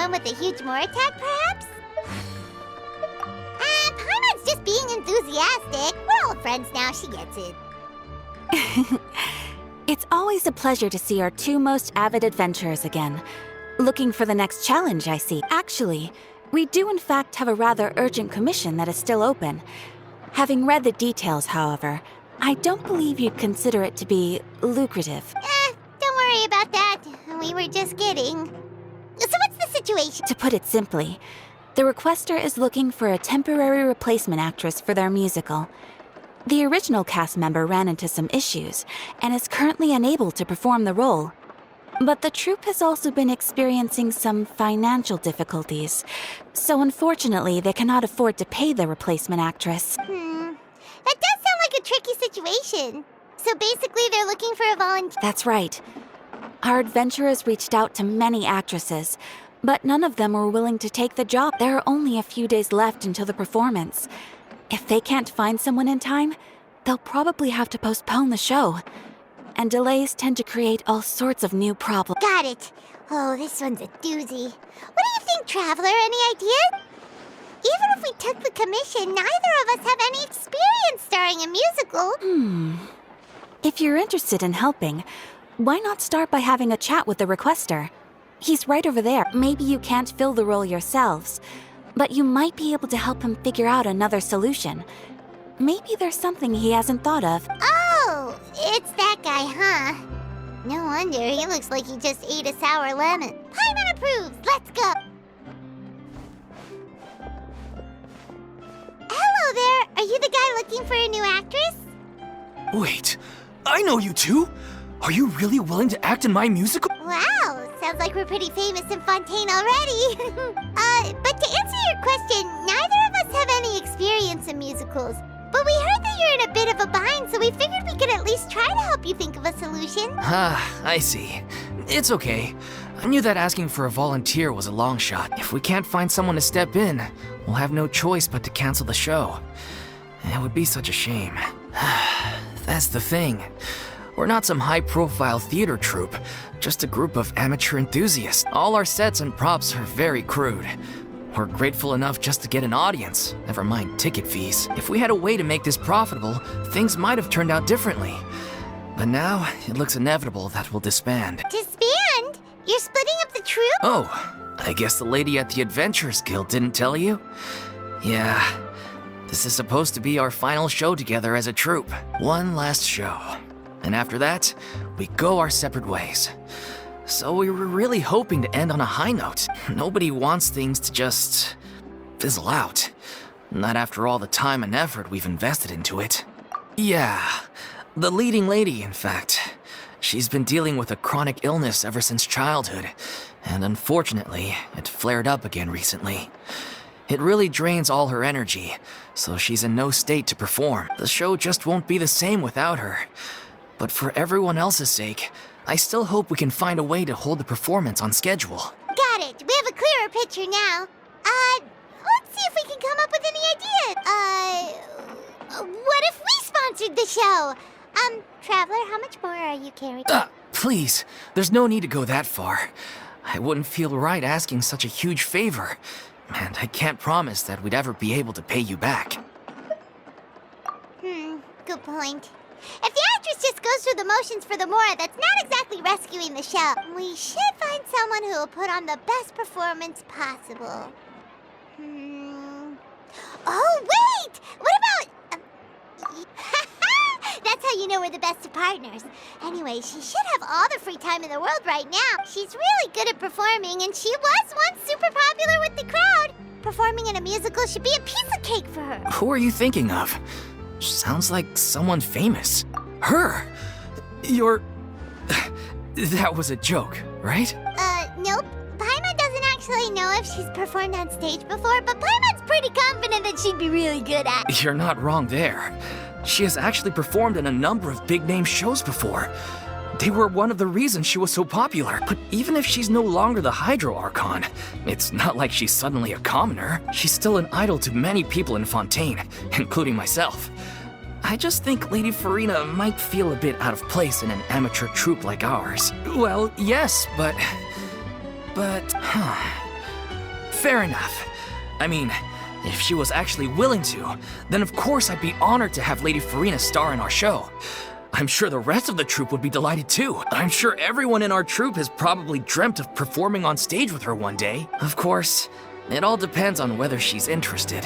one with a huge more attack, perhaps? Paimon's just being enthusiastic. We're all friends now, she gets it. It's always a pleasure to see our two most avid adventurers again. Looking for the next challenge, I see. Actually, we do in fact have a rather urgent commission that is still open. Having read the details, however, I don't believe you'd consider it to be lucrative. Don't worry about that. We were just kidding. So what's the situation? To put it simply, the requester is looking for a temporary replacement actress for their musical. The original cast member ran into some issues and is currently unable to perform the role. But the troupe has also been experiencing some financial difficulties, so unfortunately they cannot afford to pay the replacement actress. That does sound like a tricky situation. So basically they're looking for a volunteer. That's right. Our adventurers reached out to many actresses, but none of them were willing to take the job. There are only a few days left until the performance. If they can't find someone in time, they'll probably have to postpone the show. And delays tend to create all sorts of new problems. Got it. Oh, this one's a doozy. What do you think, Traveler? Any ideas? Even if we took the commission, neither of us have any experience starring a musical. If you're interested in helping, why not start by having a chat with the requester? He's right over there. Maybe you can't fill the role yourselves, but you might be able to help him figure out another solution. Maybe there's something he hasn't thought of. Oh, it's that guy, huh? No wonder, he looks like he just ate a sour lemon. Paimon approves, let's go! Hello there, are you the guy looking for a new actress? Wait, I know you two! Are you really willing to act in my musical? Wow, sounds like we're pretty famous in Fontaine already. But to answer your question, neither of us have any experience in musicals. But we heard that you're in a bit of a bind, so we figured we could at least try to help you think of a solution. I see. It's okay. I knew that asking for a volunteer was a long shot. If we can't find someone to step in, we'll have no choice but to cancel the show. It would be such a shame. That's the thing. We're not some high-profile theater troupe, just a group of amateur enthusiasts. All our sets and props are very crude. We're grateful enough just to get an audience, never mind ticket fees. If we had a way to make this profitable, things might have turned out differently. But now, it looks inevitable that we'll disband. Disband? You're splitting up the troupe? Oh, I guess the lady at the Adventurers Guild didn't tell you? Yeah, this is supposed to be our final show together as a troupe. One last show. And after that, we go our separate ways. So we were really hoping to end on a high note. Nobody wants things to just fizzle out. Not after all the time and effort we've invested into it. Yeah, the leading lady, in fact. She's been dealing with a chronic illness ever since childhood, and unfortunately, it flared up again recently. It really drains all her energy, so she's in no state to perform. The show just won't be the same without her. But for everyone else's sake, I still hope we can find a way to hold the performance on schedule. Got it. We have a clearer picture now. Let's see if we can come up with any ideas. What if we sponsored the show? Traveler, how much more are you carrying? Please, there's no need to go that far. I wouldn't feel right asking such a huge favor, and I can't promise that we'd ever be able to pay you back. Good point. If the actress just goes through the motions for the Mora, that's not exactly rescuing the show. We should find someone who will put on the best performance possible. Oh, wait! What about... That's how you know we're the best of partners. Anyway, she should have all the free time in the world right now. She's really good at performing, and she was once super popular with the crowd. Performing in a musical should be a piece of cake for her. Who are you thinking of? Sounds like someone famous. Her! You're... That was a joke, right? Nope. Paimon doesn't actually know if she's performed on stage before, but Paimon's pretty confident that she'd be really good at it. You're not wrong there. She has actually performed in a number of big-name shows before. They were one of the reasons she was so popular. But even if she's no longer the Hydro Archon, it's not like she's suddenly a commoner. She's still an idol to many people in Fontaine, including myself. I just think Lady Furina might feel a bit out of place in an amateur troupe like ours. Well, yes, but... Fair enough. I mean, if she was actually willing to, then of course I'd be honored to have Lady Furina star in our show. I'm sure the rest of the troupe would be delighted too. I'm sure everyone in our troupe has probably dreamt of performing on stage with her one day. Of course, it all depends on whether she's interested.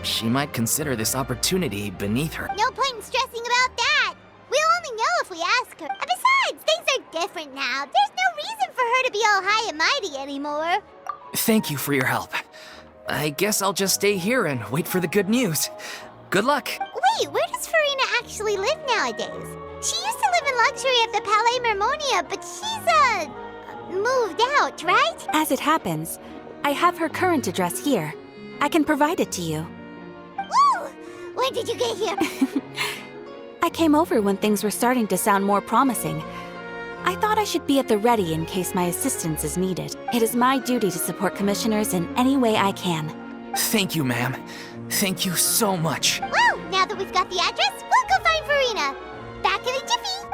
She might consider this opportunity beneath her. No point in stressing about that. We'll only know if we ask her. And besides, things are different now. There's no reason for her to be all high and mighty anymore. Thank you for your help. I guess I'll just stay here and wait for the good news. Good luck. Wait, where does Furina actually live nowadays? She used to live in luxury at the Palais Mermonia, but she's, moved out, right? As it happens, I have her current address here. I can provide it to you. Woo! When did you get here? I came over when things were starting to sound more promising. I thought I should be at the ready in case my assistance is needed. It is my duty to support commissioners in any way I can. Thank you, ma'am. Thank you so much. Well, now that we've got the address, we'll go find Furina. Back in a jiffy.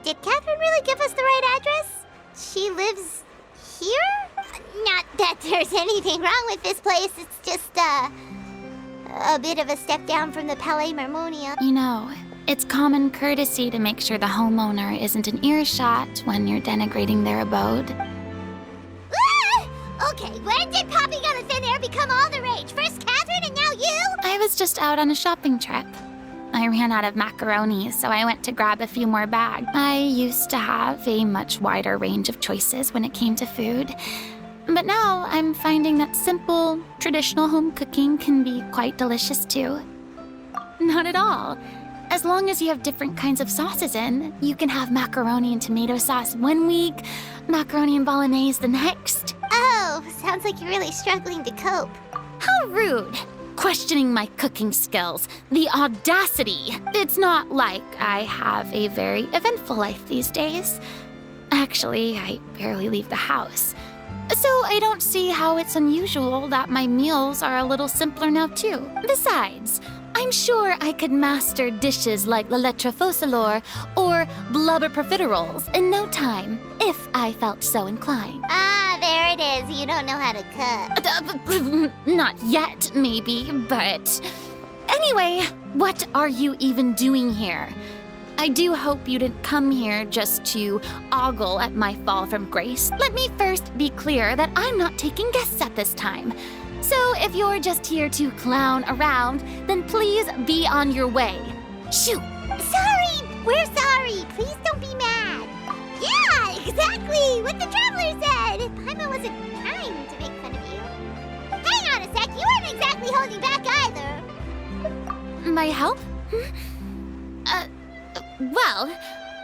Did Catherine really give us the right address? She lives here? Not that there's anything wrong with this place. It's just, a bit of a step down from the Palais Mermonia. You know, it's common courtesy to make sure the homeowner isn't in earshot when you're denigrating their abode. Ah! Okay, when did popping on a thin air become all the rage? First Catherine and now you? I was just out on a shopping trip. I ran out of macaroni, so I went to grab a few more bags. I used to have a much wider range of choices when it came to food. But now I'm finding that simple, traditional home cooking can be quite delicious too. Not at all. As long as you have different kinds of sauces in, you can have macaroni and tomato sauce one week, macaroni and bolognese the next. Oh, sounds like you're really struggling to cope. How rude! Questioning my cooking skills. The audacity! It's not like I have a very eventful life these days. Actually, I barely leave the house. So I don't see how it's unusual that my meals are a little simpler now too. Besides, I'm sure I could master dishes like la lettre focilor or blubber profiteroles in no time, if I felt so inclined. Ah, there it is. You don't know how to cook. Not yet, maybe, but... Anyway, what are you even doing here? I do hope you didn't come here just to ogle at my fall from grace. Let me first be clear that I'm not taking guests at this time. So if you're just here to clown around, then please be on your way. Shoot! Sorry! We're sorry! Please don't be mad! Yeah, exactly! What the traveler said! Paimon wasn't trying to make fun of you. Hang on a sec, you weren't exactly holding back either. My help? Well,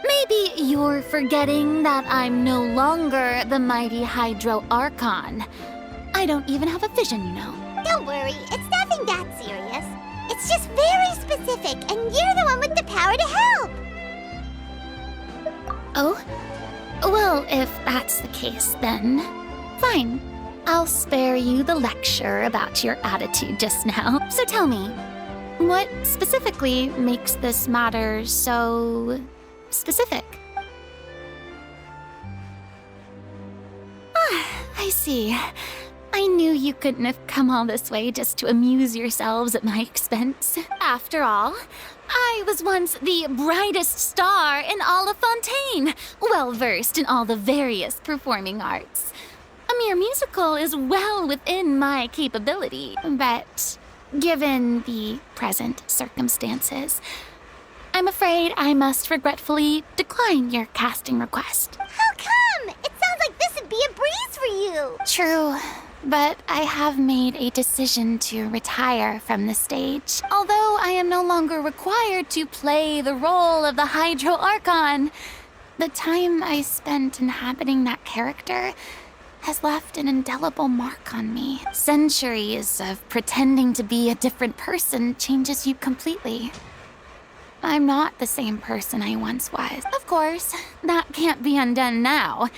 maybe you're forgetting that I'm no longer the mighty Hydro Archon. I don't even have a vision, you know. Don't worry, it's nothing that serious. It's just very specific, and you're the one with the power to help. Oh? Well, if that's the case, then fine. I'll spare you the lecture about your attitude just now. So tell me, what specifically makes this matter so specific? Ah, I see. I knew you couldn't have come all this way just to amuse yourselves at my expense. After all, I was once the brightest star in all of Fontaine, well-versed in all the various performing arts. A mere musical is well within my capability, but given the present circumstances, I'm afraid I must regretfully decline your casting request. How come? It sounds like this would be a breeze for you. True, but I have made a decision to retire from the stage. Although I am no longer required to play the role of the Hydro Archon, the time I spent inhabiting that character has left an indelible mark on me. Centuries of pretending to be a different person changes you completely. I'm not the same person I once was. Of course, that can't be undone now.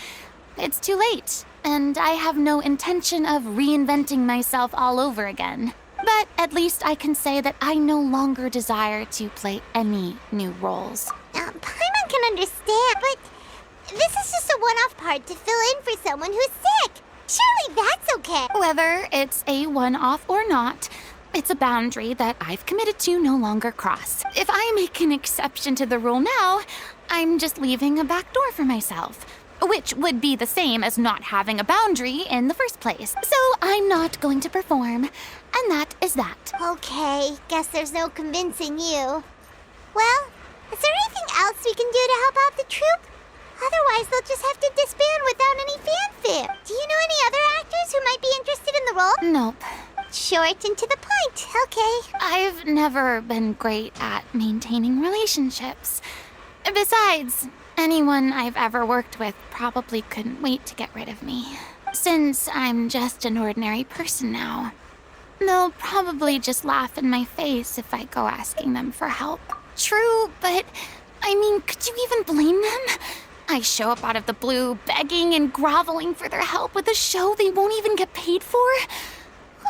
It's too late, and I have no intention of reinventing myself all over again. But at least I can say that I no longer desire to play any new roles. Paimon can understand, but this is just a one-off part to fill in for someone who's sick. Surely that's okay. Whether it's a one-off or not, it's a boundary that I've committed to no longer cross. If I make an exception to the rule now, I'm just leaving a back door for myself, which would be the same as not having a boundary in the first place. So I'm not going to perform, and that is that. Okay, guess there's no convincing you. Well, is there anything else we can do to help out the troupe? Otherwise, they'll just have to disband without any fanfare. Do you know any other actors who might be interested in the role? Nope. Short and to the point. Okay. I've never been great at maintaining relationships. Besides, anyone I've ever worked with probably couldn't wait to get rid of me. Since I'm just an ordinary person now, they'll probably just laugh in my face if I go asking them for help. True, but I mean, could you even blame them? I show up out of the blue, begging and groveling for their help with a show they won't even get paid for.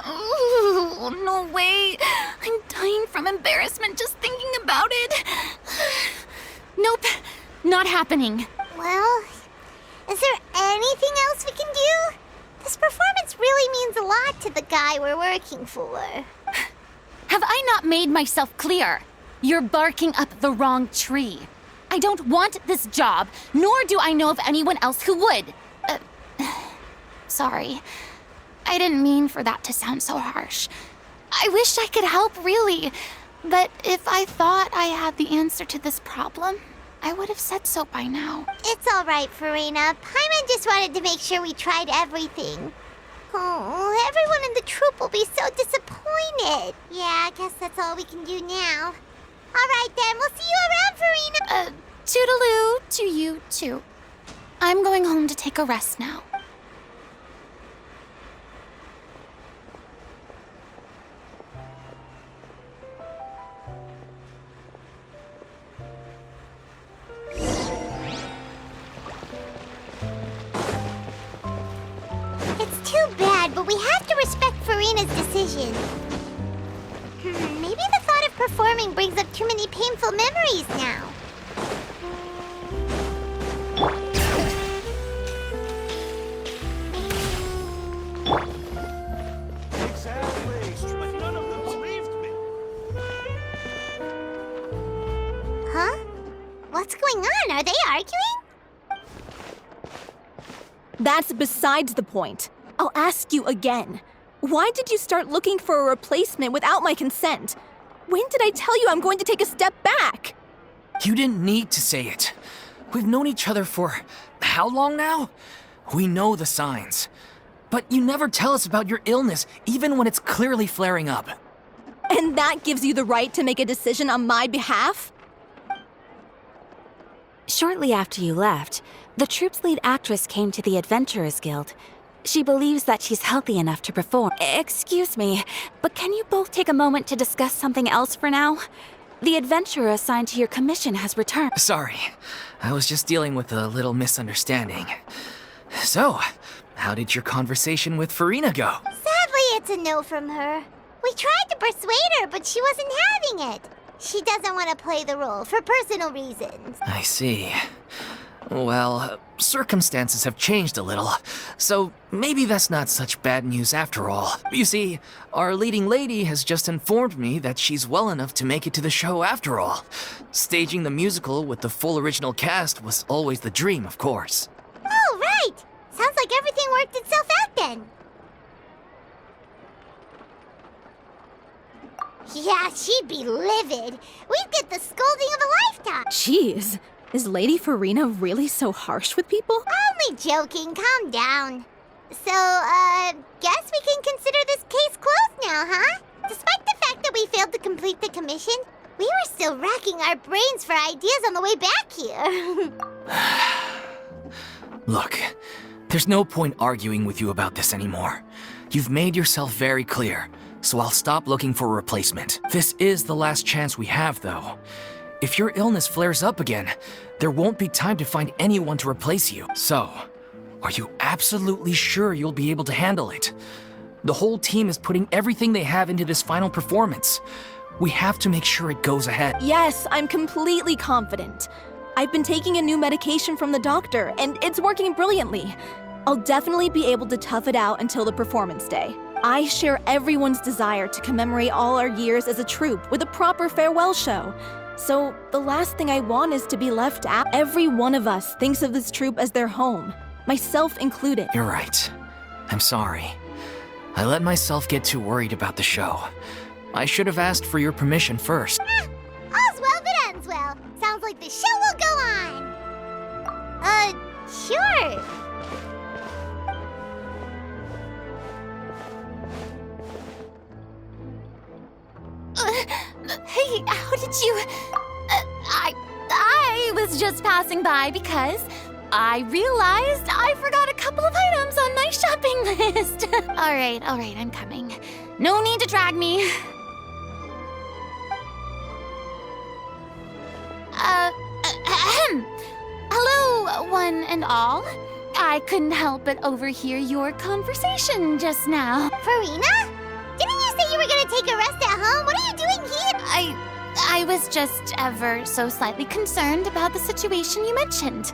Oh, no way. I'm dying from embarrassment just thinking about it. Nope, not happening. Well, is there anything else we can do? This performance really means a lot to the guy we're working for. Have I not made myself clear? You're barking up the wrong tree. I don't want this job, nor do I know of anyone else who would. Sorry. I didn't mean for that to sound so harsh. I wish I could help, really. But if I thought I had the answer to this problem, I would have said so by now. It's all right, Furina. Paimon just wanted to make sure we tried everything. Oh, everyone in the troupe will be so disappointed. Yeah, I guess that's all we can do now. All right, then. We'll see you around, Furina. Toodaloo to you, too. I'm going home to take a rest now. It's too bad, but we have to respect Furina's decision. Maybe the thought of performing brings up too many painful memories now. Exactly, but none of them believed me. Huh? What's going on? Are they arguing? That's besides the point. I'll ask you again. Why did you start looking for a replacement without my consent? When did I tell you I'm going to take a step back? You didn't need to say it. We've known each other for how long now? We know the signs. But you never tell us about your illness, even when it's clearly flaring up. And that gives you the right to make a decision on my behalf? Shortly after you left, the troupe's lead actress came to the Adventurers Guild. She believes that she's healthy enough to perform. Excuse me, but can you both take a moment to discuss something else for now? The adventurer assigned to your commission has returned. Sorry, I was just dealing with a little misunderstanding. So, how did your conversation with Furina go? Sadly, it's a no from her. We tried to persuade her, but she wasn't having it. She doesn't want to play the role for personal reasons. I see. Well, circumstances have changed a little, so maybe that's not such bad news after all. You see, our leading lady has just informed me that she's well enough to make it to the show after all. Staging the musical with the full original cast was always the dream, of course. Oh, right! Sounds like everything worked itself out then. Yeah, she'd be livid. We'd get the scolding of a lifetime. Jeez, is Lady Furina really so harsh with people? Only joking, calm down. So, guess we can consider this case closed now, huh? Despite the fact that we failed to complete the commission, we were still racking our brains for ideas on the way back here. Look, there's no point arguing with you about this anymore. You've made yourself very clear, so I'll stop looking for a replacement. This is the last chance we have, though. If your illness flares up again, there won't be time to find anyone to replace you. So, are you absolutely sure you'll be able to handle it? The whole team is putting everything they have into this final performance. We have to make sure it goes ahead. Yes, I'm completely confident. I've been taking a new medication from the doctor, and it's working brilliantly. I'll definitely be able to tough it out until the performance day. I share everyone's desire to commemorate all our years as a troupe with a proper farewell show. So the last thing I want is to be left out. Every one of us thinks of this troupe as their home, myself included. You're right. I'm sorry. I let myself get too worried about the show. I should have asked for your permission first. All's well that ends well. Sounds like the show will go on. Sure. Hey, how did you... I was just passing by because I realized I forgot a couple of items on my shopping list. All right, I'm coming. No need to drag me. Hello, one and all. I couldn't help but overhear your conversation just now. Furina? Didn't you say you were gonna take a rest at home? What are you doing here? I was just ever so slightly concerned about the situation you mentioned.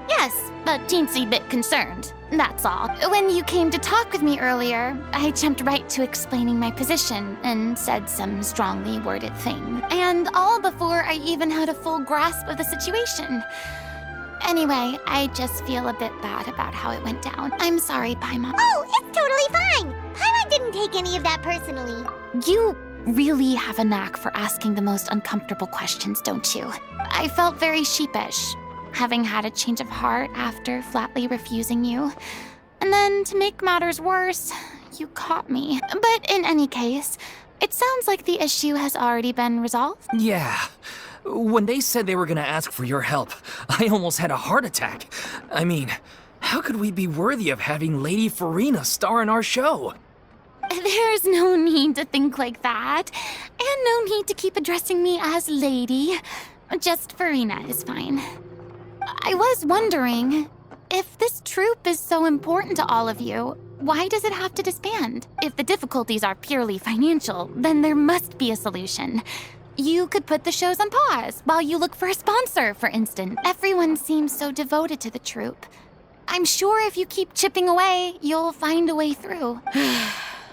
Yes, a teensy bit concerned, that's all. When you came to talk with me earlier, I jumped right to explaining my position and said some strongly worded thing. And all before I even had a full grasp of the situation. Anyway, I just feel a bit bad about how it went down. I'm sorry, Paimon. Oh, it's totally fine. Paimon didn't take any of that personally. You really have a knack for asking the most uncomfortable questions, don't you? I felt very sheepish, having had a change of heart after flatly refusing you. And then, to make matters worse, you caught me. But in any case, it sounds like the issue has already been resolved. Yeah. When they said they were gonna ask for your help, I almost had a heart attack. I mean, how could we be worthy of having Lady Furina star in our show? There's no need to think like that. And no need to keep addressing me as lady. Just Furina is fine. I was wondering, if this troupe is so important to all of you, why does it have to disband? If the difficulties are purely financial, then there must be a solution. You could put the shows on pause while you look for a sponsor, for instance. Everyone seems so devoted to the troupe. I'm sure if you keep chipping away, you'll find a way through.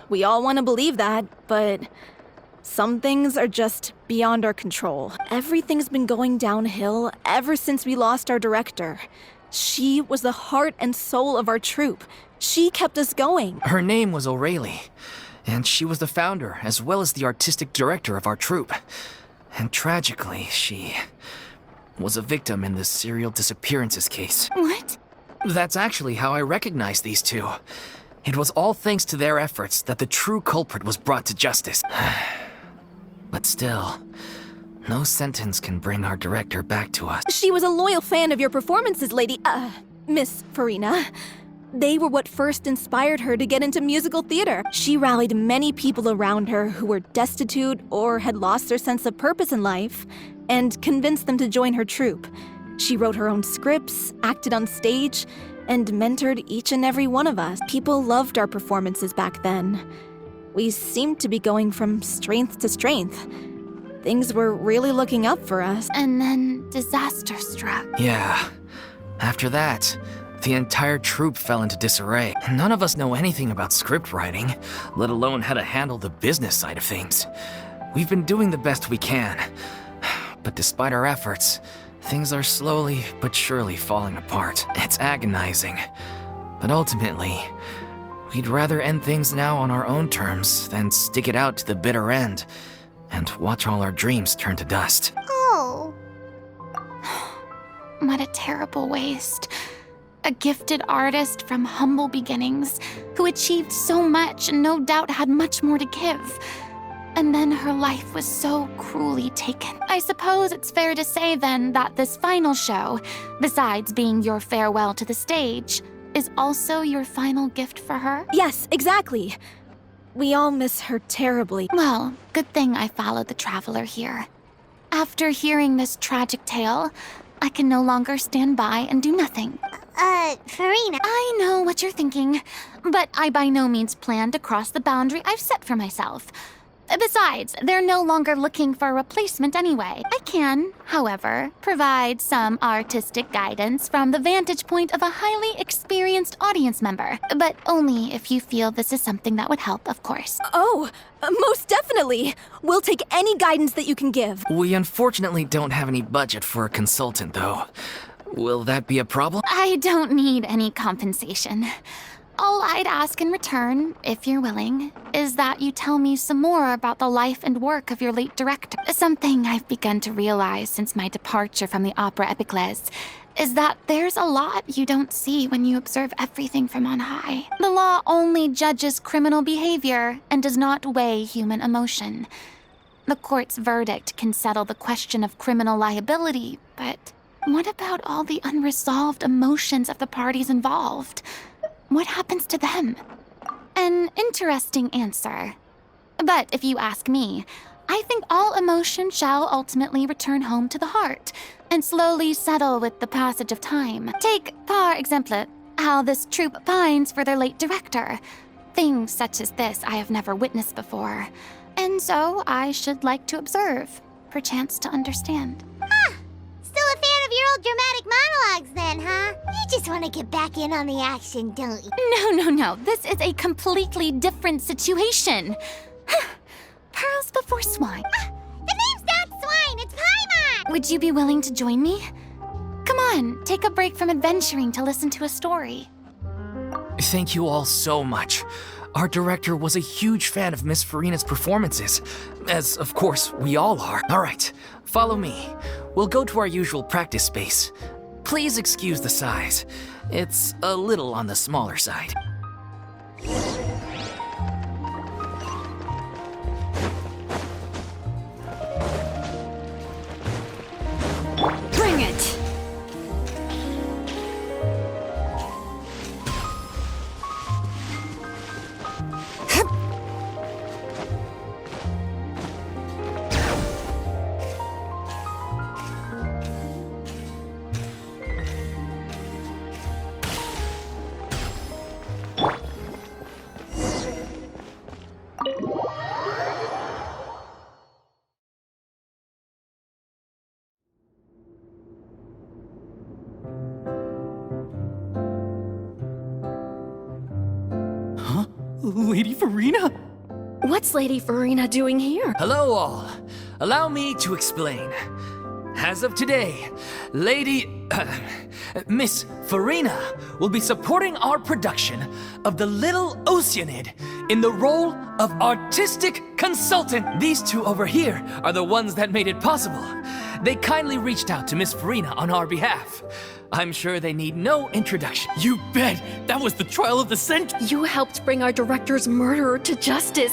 We all want to believe that, but some things are just beyond our control. Everything's been going downhill ever since we lost our director. She was the heart and soul of our troupe. She kept us going. Her name was O'Reilly, and she was the founder as well as the artistic director of our troupe. And tragically, she was a victim in the serial disappearances case. What? That's actually how I recognized these two. It was all thanks to their efforts that the true culprit was brought to justice. But still, no sentence can bring our director back to us. She was a loyal fan of your performances, Miss Furina. They were what first inspired her to get into musical theater. She rallied many people around her who were destitute or had lost their sense of purpose in life, and convinced them to join her troupe. She wrote her own scripts, acted on stage, and mentored each and every one of us. People loved our performances back then. We seemed to be going from strength to strength. Things were really looking up for us. And then disaster struck. Yeah. After that, the entire troupe fell into disarray. None of us know anything about script writing, let alone how to handle the business side of things. We've been doing the best we can. But despite our efforts, things are slowly but surely falling apart. It's agonizing. But ultimately, we'd rather end things now on our own terms than stick it out to the bitter end and watch all our dreams turn to dust. Oh. What a terrible waste. A gifted artist from humble beginnings who achieved so much and no doubt had much more to give. And then her life was so cruelly taken. I suppose it's fair to say then that this final show, besides being your farewell to the stage, is also your final gift for her? Yes, exactly. We all miss her terribly. Well, good thing I followed the traveler here. After hearing this tragic tale, I can no longer stand by and do nothing. Furina. I know what you're thinking, but I by no means plan to cross the boundary I've set for myself. Besides, they're no longer looking for a replacement anyway. I can, however, provide some artistic guidance from the vantage point of a highly experienced audience member, but only if you feel this is something that would help, of course. Oh, most definitely. We'll take any guidance that you can give. We unfortunately don't have any budget for a consultant, though. Will that be a problem? I don't need any compensation. All I'd ask in return, if you're willing, is that you tell me some more about the life and work of your late director. Something I've begun to realize since my departure from the Opera Epiclese is that there's a lot you don't see when you observe everything from on high. The law only judges criminal behavior and does not weigh human emotion. The court's verdict can settle the question of criminal liability, but what about all the unresolved emotions of the parties involved? What happens to them? An interesting answer. But if you ask me, I think all emotion shall ultimately return home to the heart and slowly settle with the passage of time. Take, par exemple, how this troupe pines for their late director. Things such as this I have never witnessed before, and so I should like to observe, perchance to understand. Still a fan of your old dramatic monologues then, huh? You just want to get back in on the action, don't you? No. This is a completely different situation. Pearls before swine. The name's not Swine, it's Paimon! Would you be willing to join me? Come on, take a break from adventuring to listen to a story. Thank you all so much. Our director was a huge fan of Miss Furina's performances, as of course we all are. All right, follow me. We'll go to our usual practice space. Please excuse the size. It's a little on the smaller side. Bring it! Lady Furina? What's Lady Furina doing here? Hello all. Allow me to explain. As of today, Miss Furina will be supporting our production of The Little Oceanid in the role of artistic consultant. These two over here are the ones that made it possible. They kindly reached out to Miss Furina on our behalf. I'm sure they need no introduction. You bet! That was the trial of the century! You helped bring our director's murderer to justice.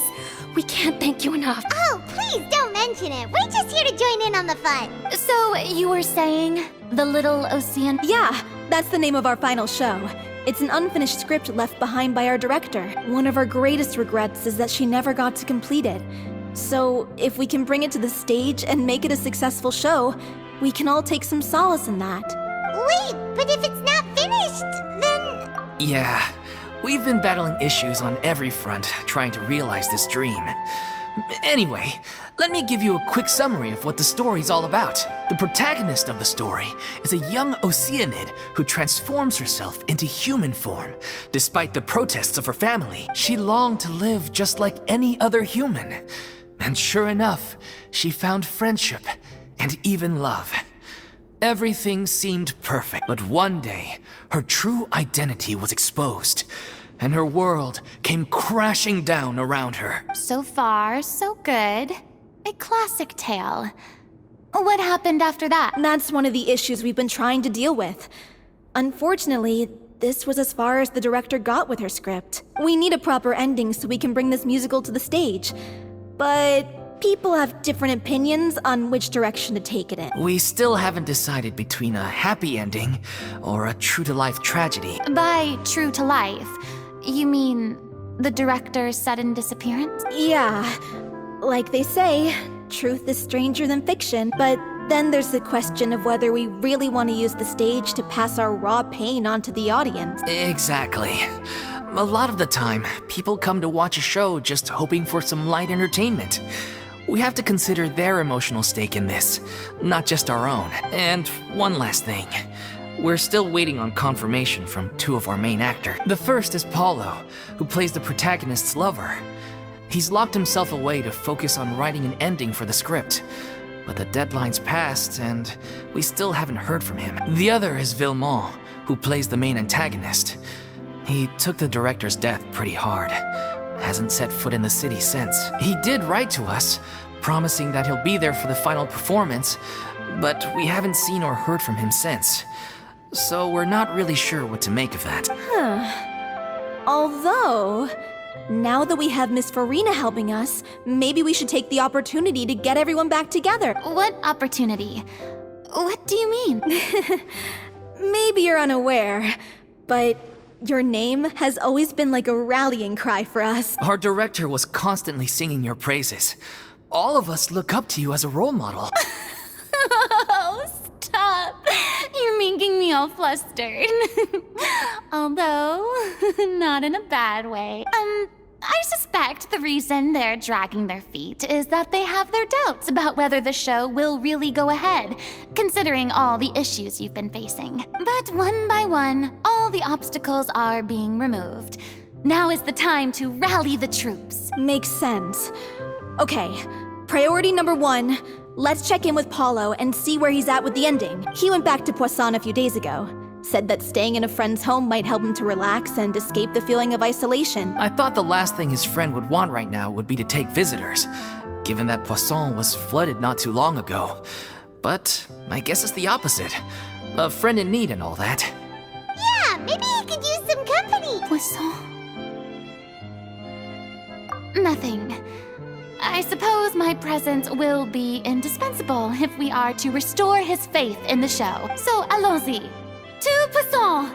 We can't thank you enough. Oh, please don't mention it. We're just here to join in on the fun. So, you were saying, The Little Ocean? Yeah, that's the name of our final show. It's an unfinished script left behind by our director. One of our greatest regrets is that she never got to complete it. So, if we can bring it to the stage and make it a successful show, we can all take some solace in that. Wait, but if it's not finished, then... Yeah, we've been battling issues on every front trying to realize this dream. Anyway, let me give you a quick summary of what the story's all about. The protagonist of the story is a young Oceanid who transforms herself into human form. Despite the protests of her family, she longed to live just like any other human. And sure enough, she found friendship and even love. Everything seemed perfect, but one day, her true identity was exposed, and her world came crashing down around her. So far, so good. A classic tale. What happened after that? That's one of the issues we've been trying to deal with. Unfortunately, this was as far as the director got with her script. We need a proper ending so we can bring this musical to the stage. But people have different opinions on which direction to take it in. We still haven't decided between a happy ending or a true-to-life tragedy. By true to life, you mean the director's sudden disappearance? Yeah, like they say, truth is stranger than fiction, but then there's the question of whether we really want to use the stage to pass our raw pain onto the audience. Exactly. A lot of the time, people come to watch a show just hoping for some light entertainment. We have to consider their emotional stake in this, not just our own. And one last thing. We're still waiting on confirmation from two of our main actors. The first is Paulo, who plays the protagonist's lover. He's locked himself away to focus on writing an ending for the script. But the deadline's passed, and we still haven't heard from him. The other is Villemont, who plays the main antagonist. He took the director's death pretty hard. Hasn't set foot in the city since. He did write to us, promising that he'll be there for the final performance, but we haven't seen or heard from him since. So we're not really sure what to make of that. Although, now that we have Miss Furina helping us, maybe we should take the opportunity to get everyone back together. What opportunity? What do you mean? Maybe you're unaware, but your name has always been like a rallying cry for us. Our director was constantly singing your praises. All of us look up to you as a role model. Oh, stop. You're making me all flustered. Although, not in a bad way. I suspect the reason they're dragging their feet is that they have their doubts about whether the show will really go ahead, considering all the issues you've been facing. But one by one, all the obstacles are being removed. Now is the time to rally the troops. Makes sense. Okay, priority number 1, let's check in with Paulo and see where he's at with the ending. He went back to Poisson a few days ago. Said that staying in a friend's home might help him to relax and escape the feeling of isolation. I thought the last thing his friend would want right now would be to take visitors, given that Poisson was flooded not too long ago. But I guess it's the opposite. A friend in need and all that. Yeah, maybe he could use some company. Poisson. Nothing. I suppose my presence will be indispensable if we are to restore his faith in the show. So allons-y. To Poisson!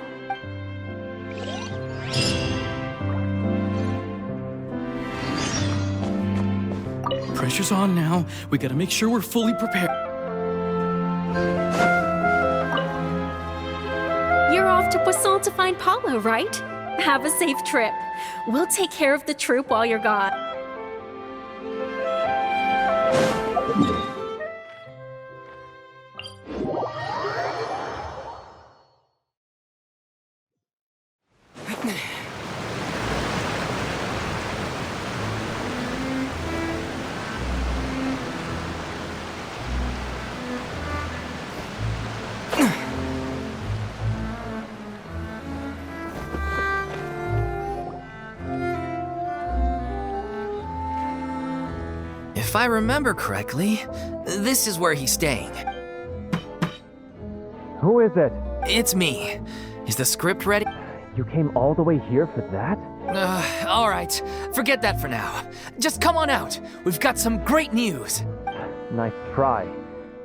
Pressure's on now. We gotta make sure we're fully prepared. You're off to Poisson to find Paulo, right? Have a safe trip. We'll take care of the troop while you're gone. If I remember correctly, this is where he's staying. Who is it? It's me. Is the script ready? You came all the way here for that? All right. Forget that for now. Just come on out. We've got some great news. Nice try.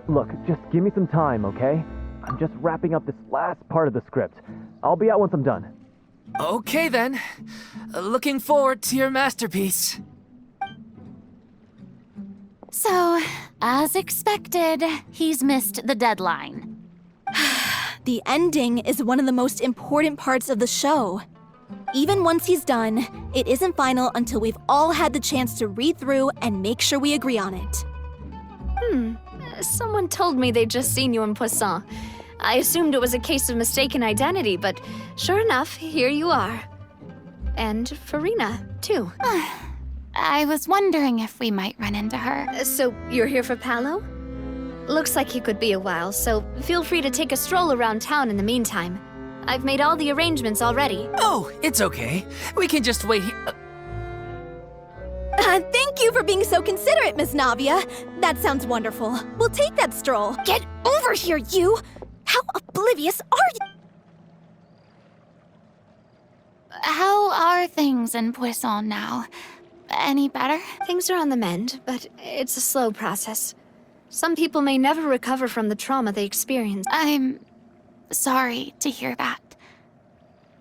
Look, just give me some time, okay? I'm just wrapping up this last part of the script. I'll be out once I'm done. Okay then. Looking forward to your masterpiece. So, as expected, he's missed the deadline. The ending is one of the most important parts of the show. Even once he's done, it isn't final until we've all had the chance to read through and make sure we agree on it. Someone told me they'd just seen you in Poisson. I assumed it was a case of mistaken identity, but sure enough, here you are. And Furina, too. I was wondering if we might run into her. So, you're here for Paulo? Looks like he could be a while, so feel free to take a stroll around town in the meantime. I've made all the arrangements already. Oh, it's okay. We can just wait here. Thank you for being so considerate, Miss Navia. That sounds wonderful. We'll take that stroll. Get over here, you! How oblivious are you? How are things in Poisson now? Any better? Things are on the mend, but it's a slow process. Some people may never recover from the trauma they experienced. I'm sorry to hear that.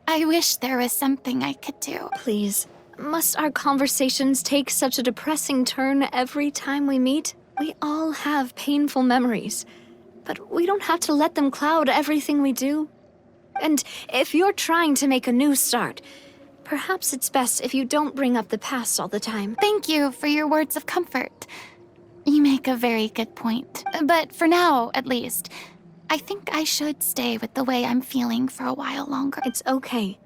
I wish there was something I could do. Please, must our conversations take such a depressing turn every time we meet? We all have painful memories, but we don't have to let them cloud everything we do. And if you're trying to make a new start, perhaps it's best if you don't bring up the past all the time. Thank you for your words of comfort. You make a very good point. But for now, at least, I think I should stay with the way I'm feeling for a while longer. It's okay.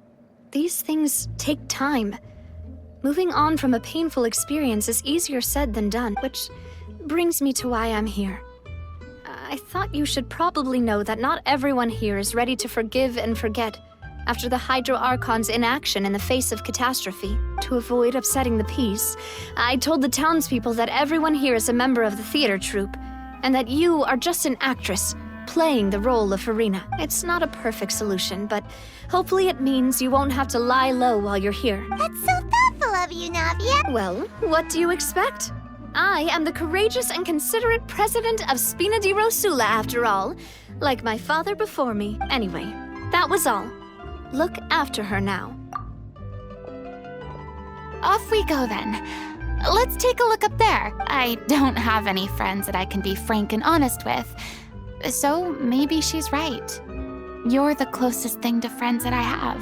These things take time. Moving on from a painful experience is easier said than done, which brings me to why I'm here. I thought you should probably know that not everyone here is ready to forgive and forget after the Hydro Archon's inaction in the face of catastrophe. To avoid upsetting the peace, I told the townspeople that everyone here is a member of the theater troupe, and that you are just an actress playing the role of Furina. It's not a perfect solution, but hopefully it means you won't have to lie low while you're here. That's so thoughtful of you, Navia. Well, what do you expect? I am the courageous and considerate president of Spina di Rosula, after all, like my father before me. Anyway, that was all. Look after her now. Off we go then. Let's take a look up there. I don't have any friends that I can be frank and honest with, so maybe she's right. You're the closest thing to friends that I have.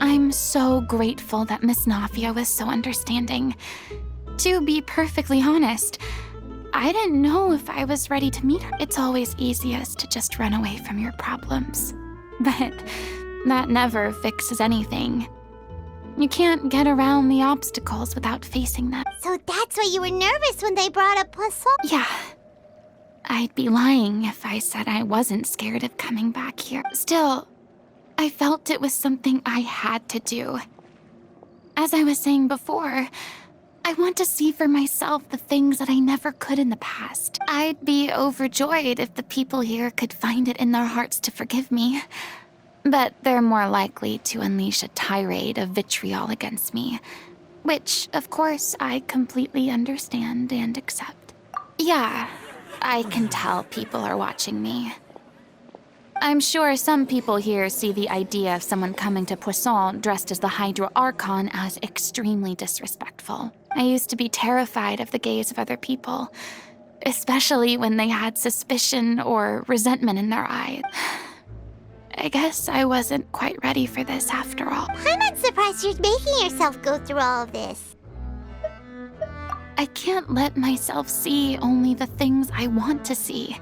I'm so grateful that Miss Nafia was so understanding. To be perfectly honest, I didn't know if I was ready to meet her. It's always easiest to just run away from your problems. But that never fixes anything. You can't get around the obstacles without facing them. So that's why you were nervous when they brought up Poisson? Yeah. I'd be lying if I said I wasn't scared of coming back here. Still, I felt it was something I had to do. As I was saying before, I want to see for myself the things that I never could in the past. I'd be overjoyed if the people here could find it in their hearts to forgive me. But they're more likely to unleash a tirade of vitriol against me, which, of course, I completely understand and accept. Yeah, I can tell people are watching me. I'm sure some people here see the idea of someone coming to Poisson dressed as the Hydro Archon as extremely disrespectful. I used to be terrified of the gaze of other people, especially when they had suspicion or resentment in their eyes. I guess I wasn't quite ready for this after all. I'm not surprised you're making yourself go through all of this. I can't let myself see only the things I want to see.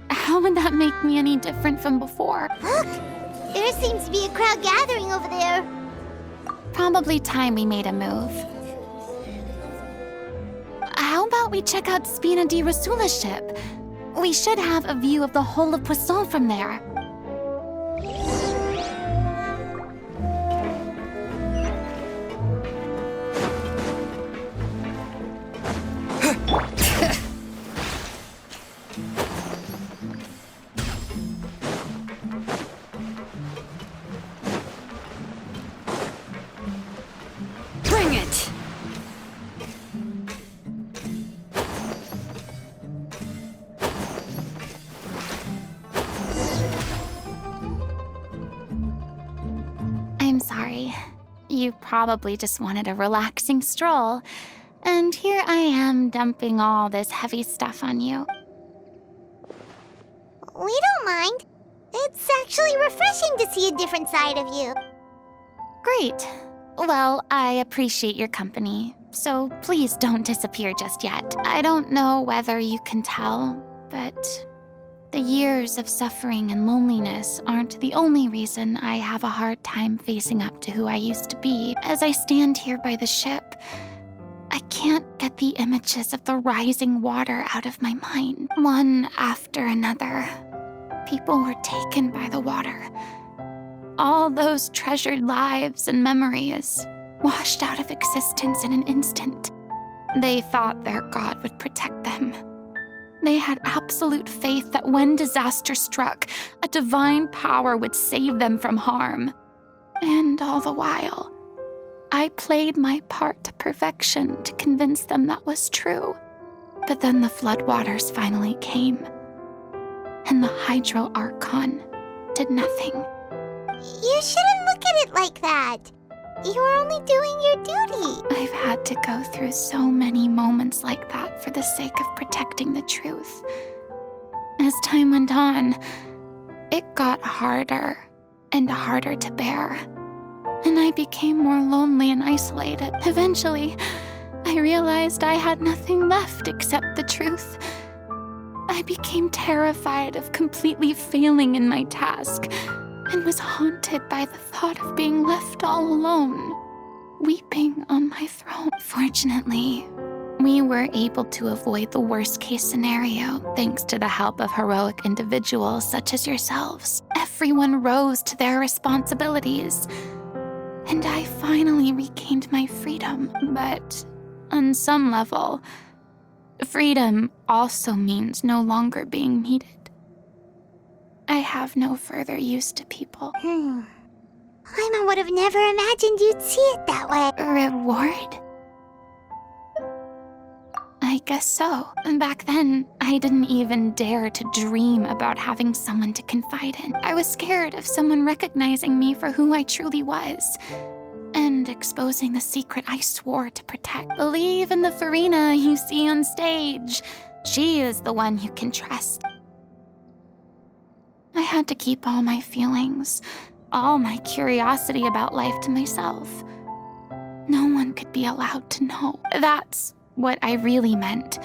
How would that make me any different from before? Look! There seems to be a crowd gathering over there. Probably time we made a move. How about we check out Spina di Rosula's ship? We should have a view of the whole of Poisson from there. Bring it! I'm sorry. You probably just wanted a relaxing stroll, and here I am dumping all this heavy stuff on you. We don't mind. It's actually refreshing to see a different side of you. Great. Well, I appreciate your company, so please don't disappear just yet. I don't know whether you can tell, but the years of suffering and loneliness aren't the only reason I have a hard time facing up to who I used to be. As I stand here by the ship, I can't get the images of the rising water out of my mind. One after another, people were taken by the water. All those treasured lives and memories washed out of existence in an instant. They thought their god would protect them. They had absolute faith that when disaster struck, a divine power would save them from harm. And all the while, I played my part to perfection to convince them that was true. But then the floodwaters finally came, and the Hydro Archon did nothing. You shouldn't look at it like that. You were only doing your duty. I've had to go through so many moments like that for the sake of protecting the truth. As time went on, it got harder and harder to bear, and I became more lonely and isolated. Eventually, I realized I had nothing left except the truth. I became terrified of completely failing in my task, and was haunted by the thought of being left all alone, weeping on my throne. Fortunately, we were able to avoid the worst-case scenario thanks to the help of heroic individuals such as yourselves. Everyone rose to their responsibilities, and I finally regained my freedom. But on some level, freedom also means no longer being needed. I have no further use to people. Paimon would have never imagined you'd see it that way. Reward? I guess so. Back then, I didn't even dare to dream about having someone to confide in. I was scared of someone recognizing me for who I truly was, and exposing the secret I swore to protect. Believe in the Furina you see on stage. She is the one you can trust. I had to keep all my feelings, all my curiosity about life to myself. No one could be allowed to know. That's what I really meant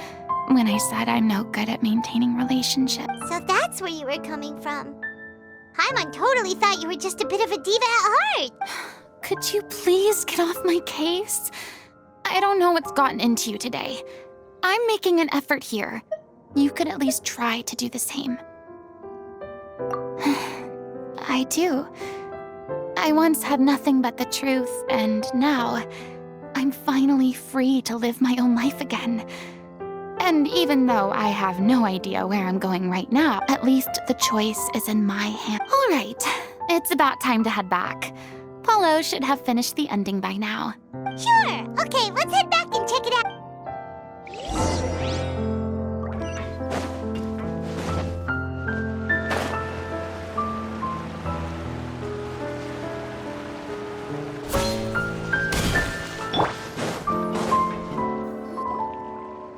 when I said I'm no good at maintaining relationships. So that's where you were coming from. Paimon totally thought you were just a bit of a diva at heart. Could you please get off my case? I don't know what's gotten into you today. I'm making an effort here. You could at least try to do the same. I do. I once had nothing but the truth, and now I'm finally free to live my own life again. And even though I have no idea where I'm going right now, at least the choice is in my hand. All right, it's about time to head back. Paulo should have finished the ending by now. Sure. Okay, let's head back and check it out.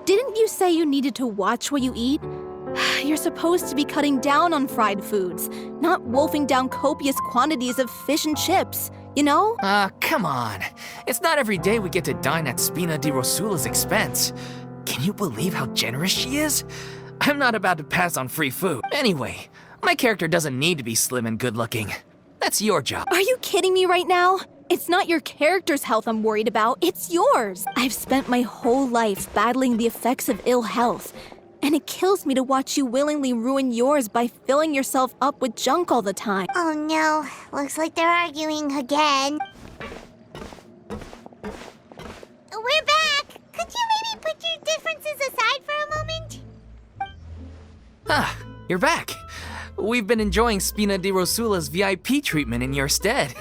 Didn't you say you needed to watch what you eat? You're supposed to be cutting down on fried foods, not wolfing down copious quantities of fish and chips, you know? Come on. It's not every day we get to dine at Spina di Rosula's expense. Can you believe how generous she is? I'm not about to pass on free food. Anyway, my character doesn't need to be slim and good-looking. That's your job. Are you kidding me right now? It's not your character's health I'm worried about, it's yours. I've spent my whole life battling the effects of ill health, and it kills me to watch you willingly ruin yours by filling yourself up with junk all the time. Oh no, looks like they're arguing again. We're back! Could you maybe put your differences aside for a moment? Ah, you're back. We've been enjoying Spina di Rosula's VIP treatment in your stead.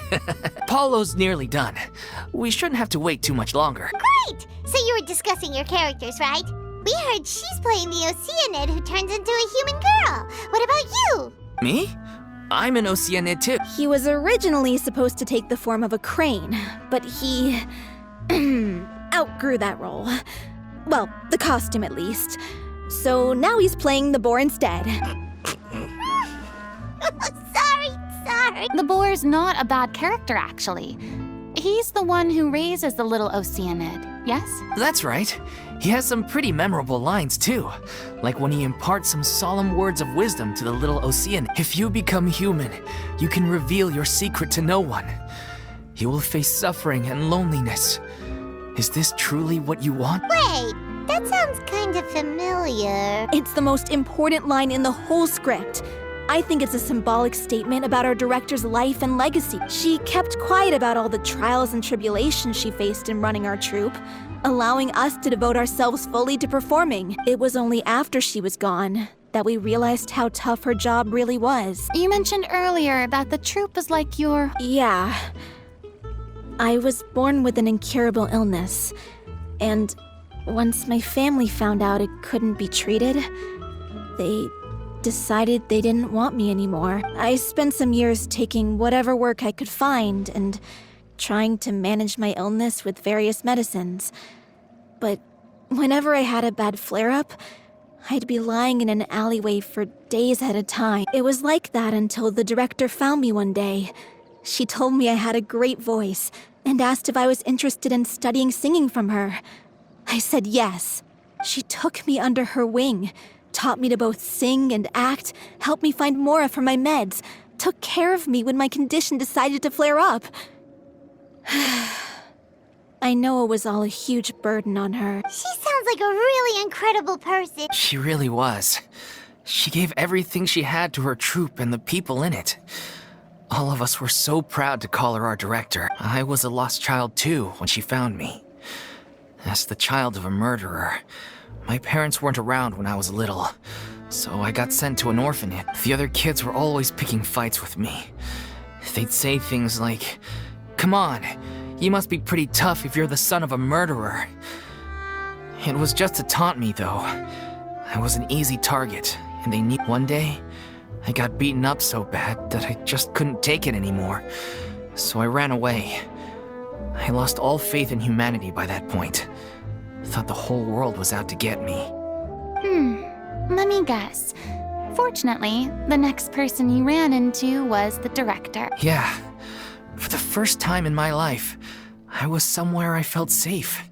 Paulo's nearly done. We shouldn't have to wait too much longer. Great! So you were discussing your characters, right? We heard she's playing the Oceanid who turns into a human girl. What about you? Me? I'm an Oceanid too. He was originally supposed to take the form of a crane, but he outgrew that role. Well, the costume at least. So now he's playing the boar instead. Sorry. The boar's not a bad character, actually. He's the one who raises the little Oceanid, yes? That's right. He has some pretty memorable lines too. Like when he imparts some solemn words of wisdom to the little Ocean. If you become human, you can reveal your secret to no one. You will face suffering and loneliness. Is this truly what you want? Wait, that sounds kind of familiar. It's the most important line in the whole script. I think it's a symbolic statement about our director's life and legacy. She kept quiet about all the trials and tribulations she faced in running our troupe, allowing us to devote ourselves fully to performing. It was only after she was gone that we realized how tough her job really was. You mentioned earlier that the troupe is like your... Yeah. I was born with an incurable illness, and once my family found out it couldn't be treated, they decided they didn't want me anymore. I spent some years taking whatever work I could find and trying to manage my illness with various medicines. But whenever I had a bad flare-up, I'd be lying in an alleyway for days at a time. It was like that until the director found me one day. She told me I had a great voice and asked if I was interested in studying singing from her. I said yes. She took me under her wing, taught me to both sing and act, helped me find Mora for my meds, took care of me when my condition decided to flare up. I know it was all a huge burden on her. She sounds like a really incredible person. She really was. She gave everything she had to her troupe and the people in it. All of us were so proud to call her our director. I was a lost child too when she found me. As the child of a murderer, my parents weren't around when I was little, so I got sent to an orphanage. The other kids were always picking fights with me. They'd say things like, "Come on, you must be pretty tough if you're the son of a murderer." It was just to taunt me, though. I was an easy target, and they knew. One day, I got beaten up so bad that I just couldn't take it anymore, so I ran away. I lost all faith in humanity by that point. Thought the whole world was out to get me. Let me guess. Fortunately, the next person you ran into was the director. Yeah. For the first time in my life, I was somewhere I felt safe.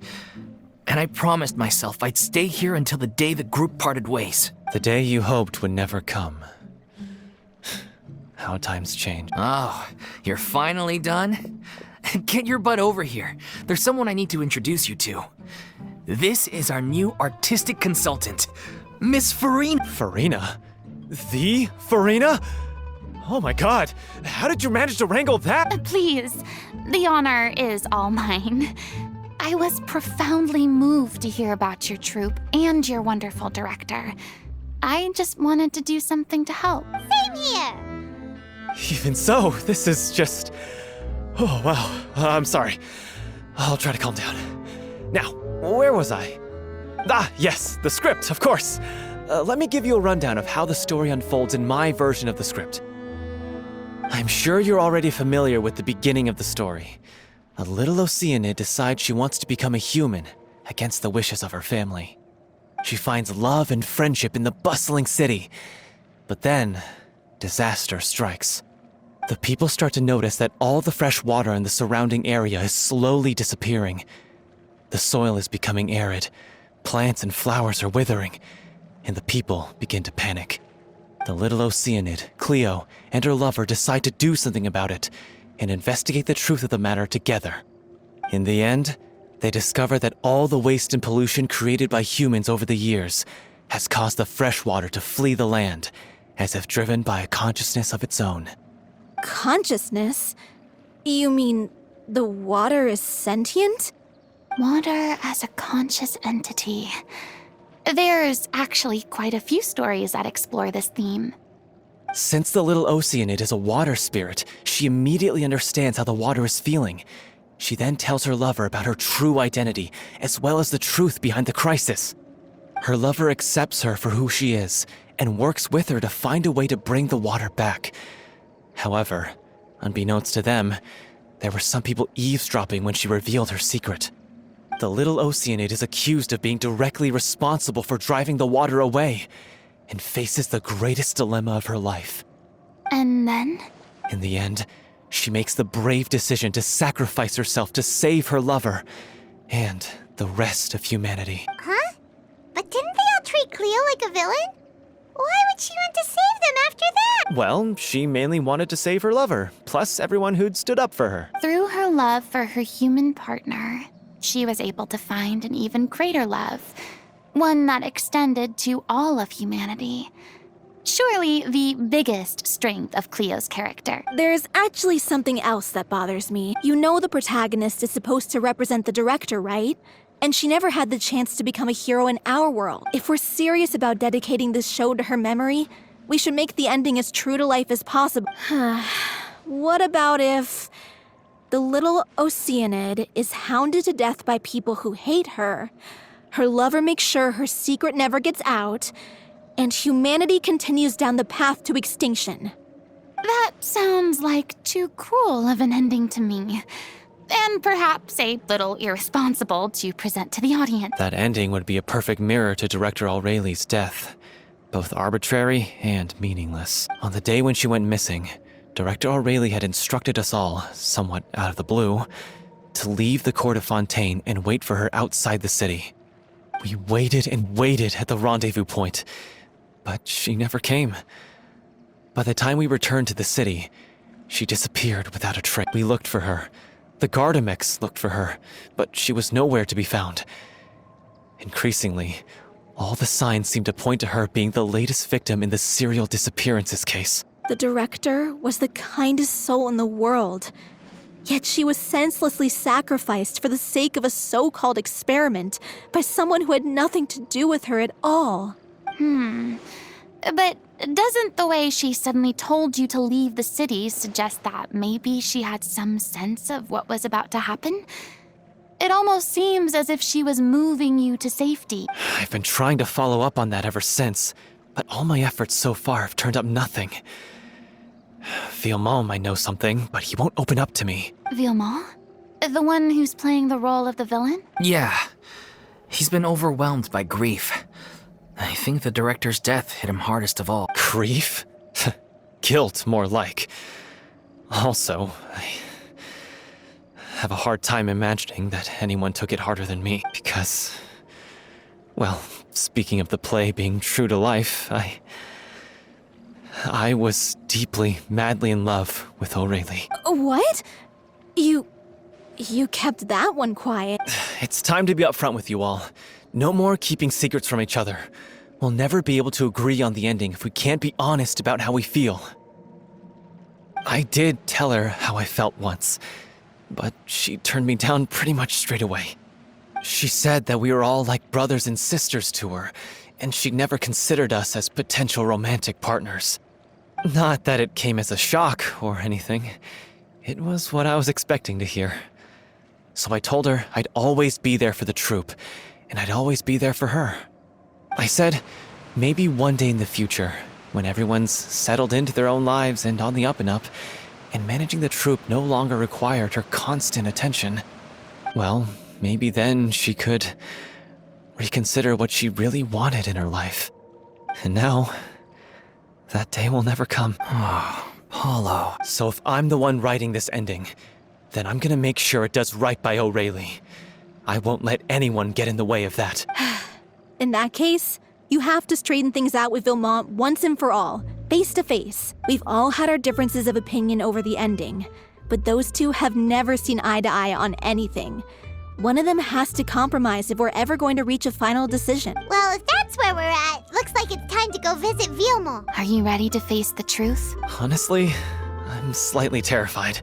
And I promised myself I'd stay here until the day the group parted ways. The day you hoped would never come. How times change. Oh, you're finally done? Get your butt over here. There's someone I need to introduce you to. This is our new artistic consultant, Miss Furina. Furina? The Furina? Oh my god, how did you manage to wrangle that? Please, the honor is all mine. I was profoundly moved to hear about your troupe and your wonderful director. I just wanted to do something to help. Same here. Even so, this is just... Oh, wow. I'm sorry. I'll try to calm down. Now, where was I? Ah, yes, the script, of course. Let me give you a rundown of how the story unfolds in my version of the script. I'm sure you're already familiar with the beginning of the story. A little Oceanid decides she wants to become a human, against the wishes of her family. She finds love and friendship in the bustling city. But then, disaster strikes. The people start to notice that all the fresh water in the surrounding area is slowly disappearing. The soil is becoming arid, plants and flowers are withering, and the people begin to panic. The little Oceanid, Cleo, and her lover decide to do something about it and investigate the truth of the matter together. In the end, they discover that all the waste and pollution created by humans over the years has caused the fresh water to flee the land, as if driven by a consciousness of its own. Consciousness? You mean the water is sentient? Water as a conscious entity. There's actually quite a few stories that explore this theme. Since the little Oceanid is a water spirit, she immediately understands how the water is feeling. She then tells her lover about her true identity, as well as the truth behind the crisis. Her lover accepts her for who she is, and works with her to find a way to bring the water back. However, unbeknownst to them, there were some people eavesdropping when she revealed her secret. The little Oceanid is accused of being directly responsible for driving the water away, and faces the greatest dilemma of her life. And then? In the end, she makes the brave decision to sacrifice herself to save her lover, and the rest of humanity. Huh? But didn't they all treat Cleo like a villain? Why would she want to save them after that? Well, she mainly wanted to save her lover, plus everyone who'd stood up for her. Through her love for her human partner, she was able to find an even greater love, one that extended to all of humanity. Surely the biggest strength of Cleo's character. There's actually something else that bothers me. You know the protagonist is supposed to represent the director, right? And she never had the chance to become a hero in our world. If we're serious about dedicating this show to her memory, we should make the ending as true to life as possible. What about if The little Oceanid is hounded to death by people who hate her. Her lover makes sure her secret never gets out, and humanity continues down the path to extinction. That sounds like too cruel of an ending to me. And perhaps a little irresponsible to present to the audience. That ending would be a perfect mirror to Director Aureli's death. Both arbitrary and meaningless. On the day when she went missing, Director Aureli had instructed us all, somewhat out of the blue, to leave the court of Fontaine and wait for her outside the city. We waited and waited at the rendezvous point, but she never came. By the time we returned to the city, she disappeared without a trace. We looked for her. The Gardamex looked for her, but she was nowhere to be found. Increasingly, all the signs seemed to point to her being the latest victim in the serial disappearances case. The director was the kindest soul in the world, yet she was senselessly sacrificed for the sake of a so-called experiment by someone who had nothing to do with her at all. But doesn't the way she suddenly told you to leave the city suggest that maybe she had some sense of what was about to happen? It almost seems as if she was moving you to safety. I've been trying to follow up on that ever since, but all my efforts so far have turned up nothing. Villemont might know something, but he won't open up to me. Villemont? The one who's playing the role of the villain? Yeah. He's been overwhelmed by grief. I think the director's death hit him hardest of all. Grief? Guilt, more like. Also, I have a hard time imagining that anyone took it harder than me, because, well, speaking of the play being true to life, I was deeply, madly in love with Aureli. What? You kept that one quiet. It's time to be upfront with you all. No more keeping secrets from each other. We'll never be able to agree on the ending if we can't be honest about how we feel. I did tell her how I felt once, but she turned me down pretty much straight away. She said that we were all like brothers and sisters to her, and she never considered us as potential romantic partners. Not that it came as a shock or anything. It was what I was expecting to hear. So I told her I'd always be there for the troupe, and I'd always be there for her. I said, maybe one day in the future, when everyone's settled into their own lives and on the up and up, and managing the troupe no longer required her constant attention, well, maybe then she could reconsider what she really wanted in her life. And now, that day will never come. Oh, Paulo. So if I'm the one writing this ending, then I'm gonna make sure it does right by Aureli. I won't let anyone get in the way of that. In that case, you have to straighten things out with Villemont once and for all, face to face. We've all had our differences of opinion over the ending, but those two have never seen eye to eye on anything. One of them has to compromise if we're ever going to reach a final decision. Well, if that's where we're at, looks like it's time to go visit Villemont. Are you ready to face the truth? Honestly, I'm slightly terrified.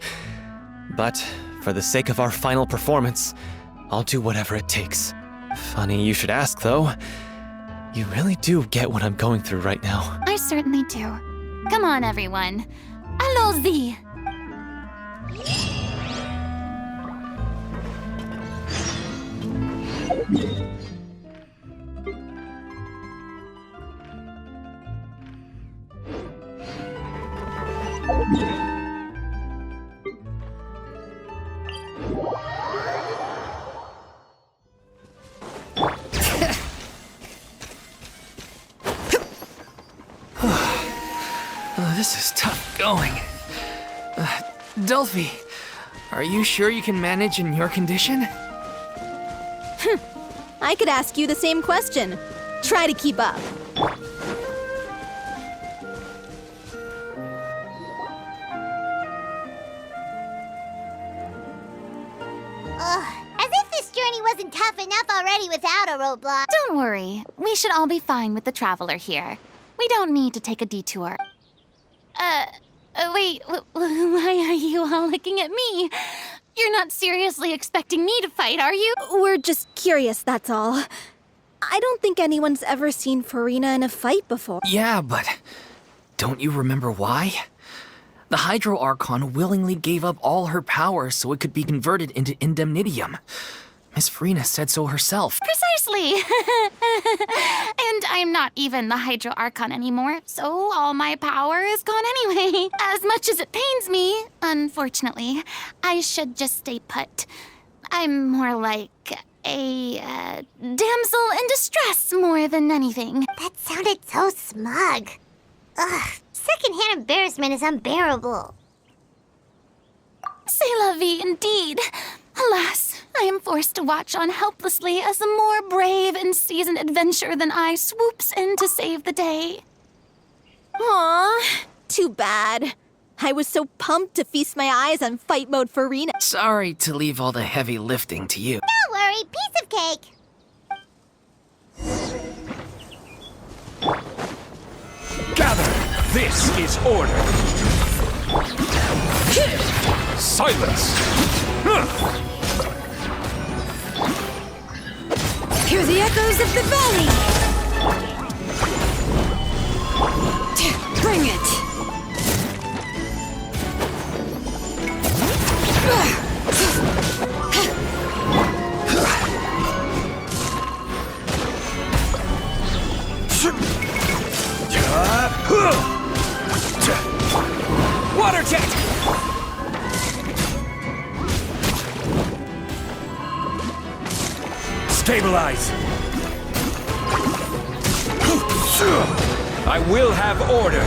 But for the sake of our final performance, I'll do whatever it takes. Funny you should ask, though. You really do get what I'm going through right now. I certainly do. Come on, everyone. Allons-y! This is tough going. Delphi, are you sure you can manage in your condition? I could ask you the same question. Try to keep up. As if this journey wasn't tough enough already without a roadblock. Don't worry. We should all be fine with the traveler here. We don't need to take a detour. Wait, why are you all looking at me? You're not seriously expecting me to fight, are you? We're just curious, that's all. I don't think anyone's ever seen Furina in a fight before. Yeah, but don't you remember why? The Hydro Archon willingly gave up all her power so it could be converted into indemnitium. Miss Furina said so herself. Precisely! And I'm not even the Hydro Archon anymore, so all my power is gone anyway. As much as it pains me, unfortunately, I should just stay put. I'm more like a damsel in distress more than anything. That sounded so smug. Ugh, secondhand embarrassment is unbearable. C'est la vie indeed. Alas, I am forced to watch on helplessly as a more brave and seasoned adventurer than I swoops in to save the day. Aw, too bad. I was so pumped to feast my eyes on fight mode Furina. Sorry to leave all the heavy lifting to you. Don't worry, piece of cake. Gather! This is order! Silence! Hear the echoes of the valley! Bring it! Water jet! Stabilize! I will have order!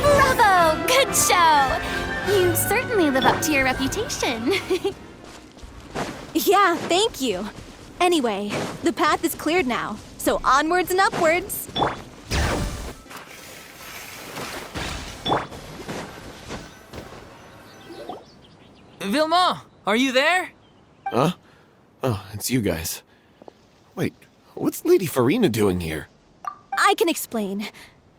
Bravo! Good show! You certainly live up to your reputation. Yeah, thank you. Anyway, the path is cleared now, so onwards and upwards. Vilma, are you there? Huh? Oh, it's you guys. Wait, what's Lady Furina doing here? I can explain.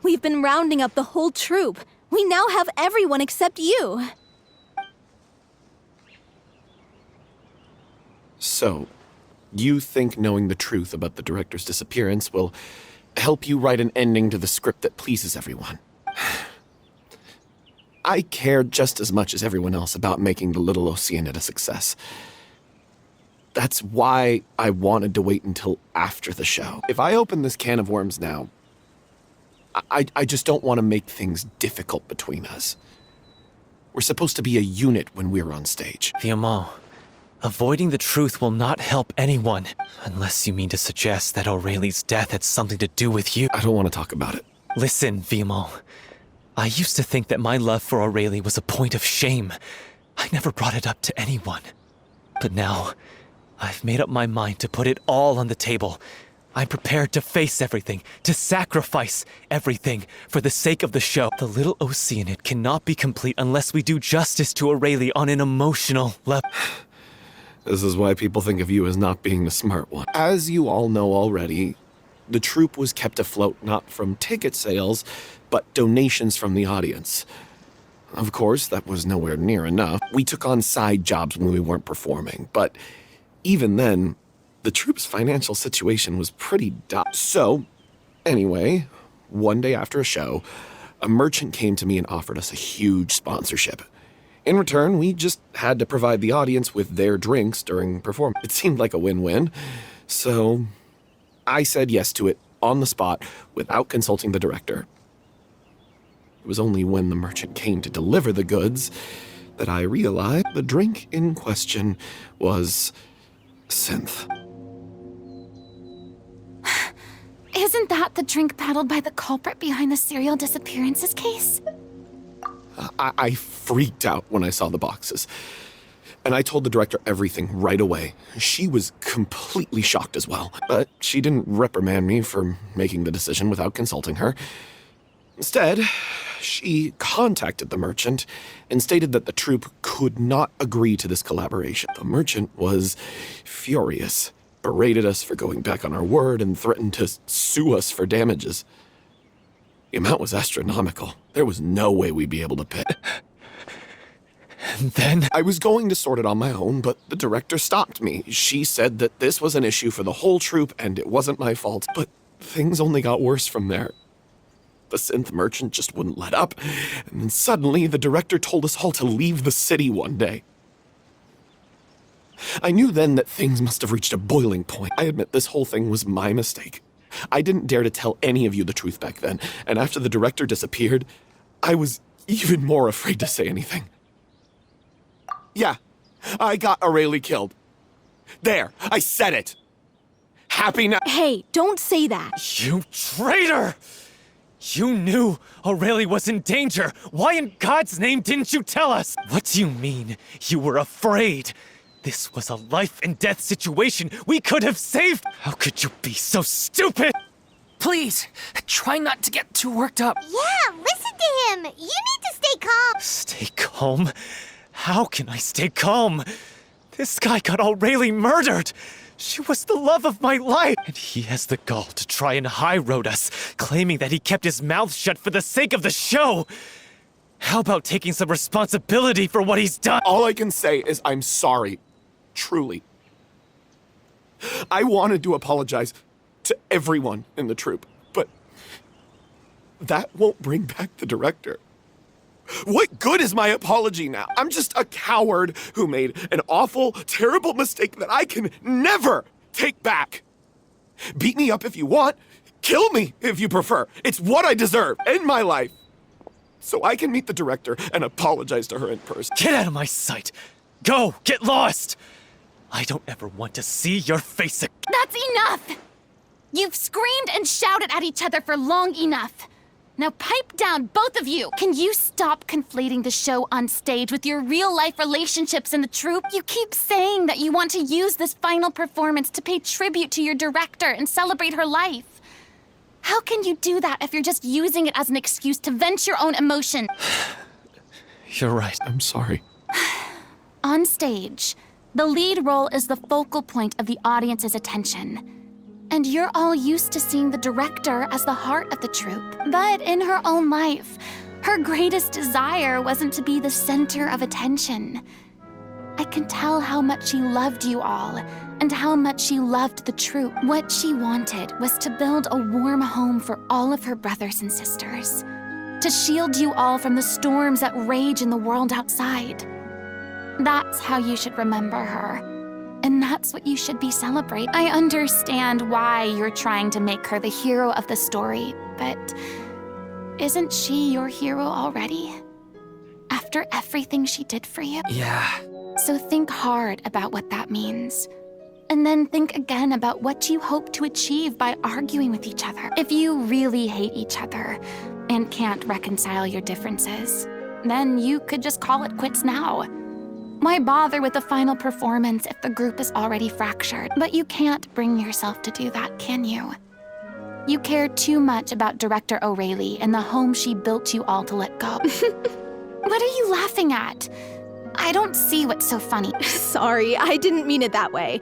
We've been rounding up the whole troop. We now have everyone except you. So, you think knowing the truth about the director's disappearance will help you write an ending to the script that pleases everyone? I care just as much as everyone else about making the Little Oceanid a success. That's why I wanted to wait until after the show. If I open this can of worms now, I just don't want to make things difficult between us. We're supposed to be a unit when we're on stage. Vilma, avoiding the truth will not help anyone. Unless you mean to suggest that Aurelie's death had something to do with you. I don't want to talk about it. Listen, Vilma. I used to think that my love for Aurelie was a point of shame. I never brought it up to anyone. But now, I've made up my mind to put it all on the table. I'm prepared to face everything, to sacrifice everything for the sake of the show. The Little Oceanid cannot be complete unless we do justice to Aurelie on an emotional level. This is why people think of you as not being the smart one. As you all know already, the troupe was kept afloat not from ticket sales, but donations from the audience. Of course, that was nowhere near enough. We took on side jobs when we weren't performing, but even then, the troupe's financial situation was pretty dire. So, anyway, one day after a show, a merchant came to me and offered us a huge sponsorship. In return, we just had to provide the audience with their drinks during performance. It seemed like a win-win, so I said yes to it on the spot without consulting the director. It was only when the merchant came to deliver the goods that I realized the drink in question was synth. Isn't that the drink paddled by the culprit behind the serial disappearances case? I freaked out when I saw the boxes. And I told the director everything right away. She was completely shocked as well. But she didn't reprimand me for making the decision without consulting her. Instead, she contacted the merchant and stated that the troupe could not agree to this collaboration. The merchant was furious, berated us for going back on our word, and threatened to sue us for damages. The amount was astronomical. There was no way we'd be able to pay. And then I was going to sort it on my own, but the director stopped me. She said that this was an issue for the whole troupe and it wasn't my fault, but things only got worse from there. The synth merchant just wouldn't let up, and then suddenly the director told us all to leave the city one day. I knew then that things must have reached a boiling point. I admit this whole thing was my mistake. I didn't dare to tell any of you the truth back then, and after the director disappeared, I was even more afraid to say anything. Yeah, I got Aurelie killed. There, I said it. Happy now. Hey, don't say that. You traitor! You knew Aurelie was in danger. Why in God's name didn't you tell us? What do you mean you were afraid? This was a life and death situation we could have saved. How could you be so stupid? Please, try not to get too worked up. Yeah, listen to him. You need to stay calm. Stay calm? How can I stay calm? This guy got Aurelie murdered. She was the love of my life. And he has the gall to try and high-road us, claiming that he kept his mouth shut for the sake of the show. How about taking some responsibility for what he's done? All I can say is I'm sorry. Truly. I wanted to apologize to everyone in the troupe, but that won't bring back the director. What good is my apology now? I'm just a coward who made an awful, terrible mistake that I can never take back. Beat me up if you want. Kill me if you prefer. It's what I deserve in my life. So I can meet the director and apologize to her in person. Get out of my sight. Go, get lost. I don't ever want to see your face again. That's enough! You've screamed and shouted at each other for long enough. Now pipe down, both of you! Can you stop conflating the show on stage with your real-life relationships in the troupe? You keep saying that you want to use this final performance to pay tribute to your director and celebrate her life. How can you do that if you're just using it as an excuse to vent your own emotion? You're right. I'm sorry. On stage, the lead role is the focal point of the audience's attention. And you're all used to seeing the director as the heart of the troupe. But in her own life, her greatest desire wasn't to be the center of attention. I can tell how much she loved you all, and how much she loved the troupe. What she wanted was to build a warm home for all of her brothers and sisters, to shield you all from the storms that rage in the world outside. That's how you should remember her. And that's what you should be celebrating. I understand why you're trying to make her the hero of the story, but isn't she your hero already? After everything she did for you? Yeah. So think hard about what that means. And then think again about what you hope to achieve by arguing with each other. If you really hate each other and can't reconcile your differences, then you could just call it quits now. Why bother with the final performance if the group is already fractured? But you can't bring yourself to do that, can you? You care too much about Director Aurelie and the home she built you all to let go. What are you laughing at? I don't see what's so funny. Sorry, I didn't mean it that way.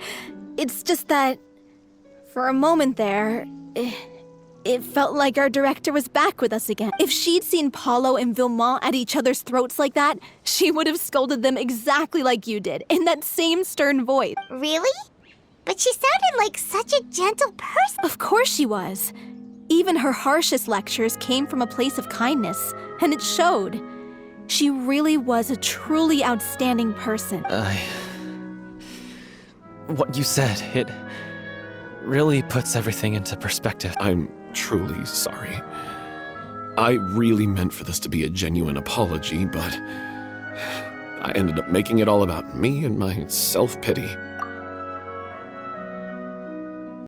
It's just that, for a moment there, it felt like our director was back with us again. If she'd seen Paulo and Villemont at each other's throats like that, she would have scolded them exactly like you did, in that same stern voice. Really? But she sounded like such a gentle person. Of course she was. Even her harshest lectures came from a place of kindness, and it showed. She really was a truly outstanding person. What you said, it really puts everything into perspective. I'm truly sorry. I really meant for this to be a genuine apology, but I ended up making it all about me and my self-pity.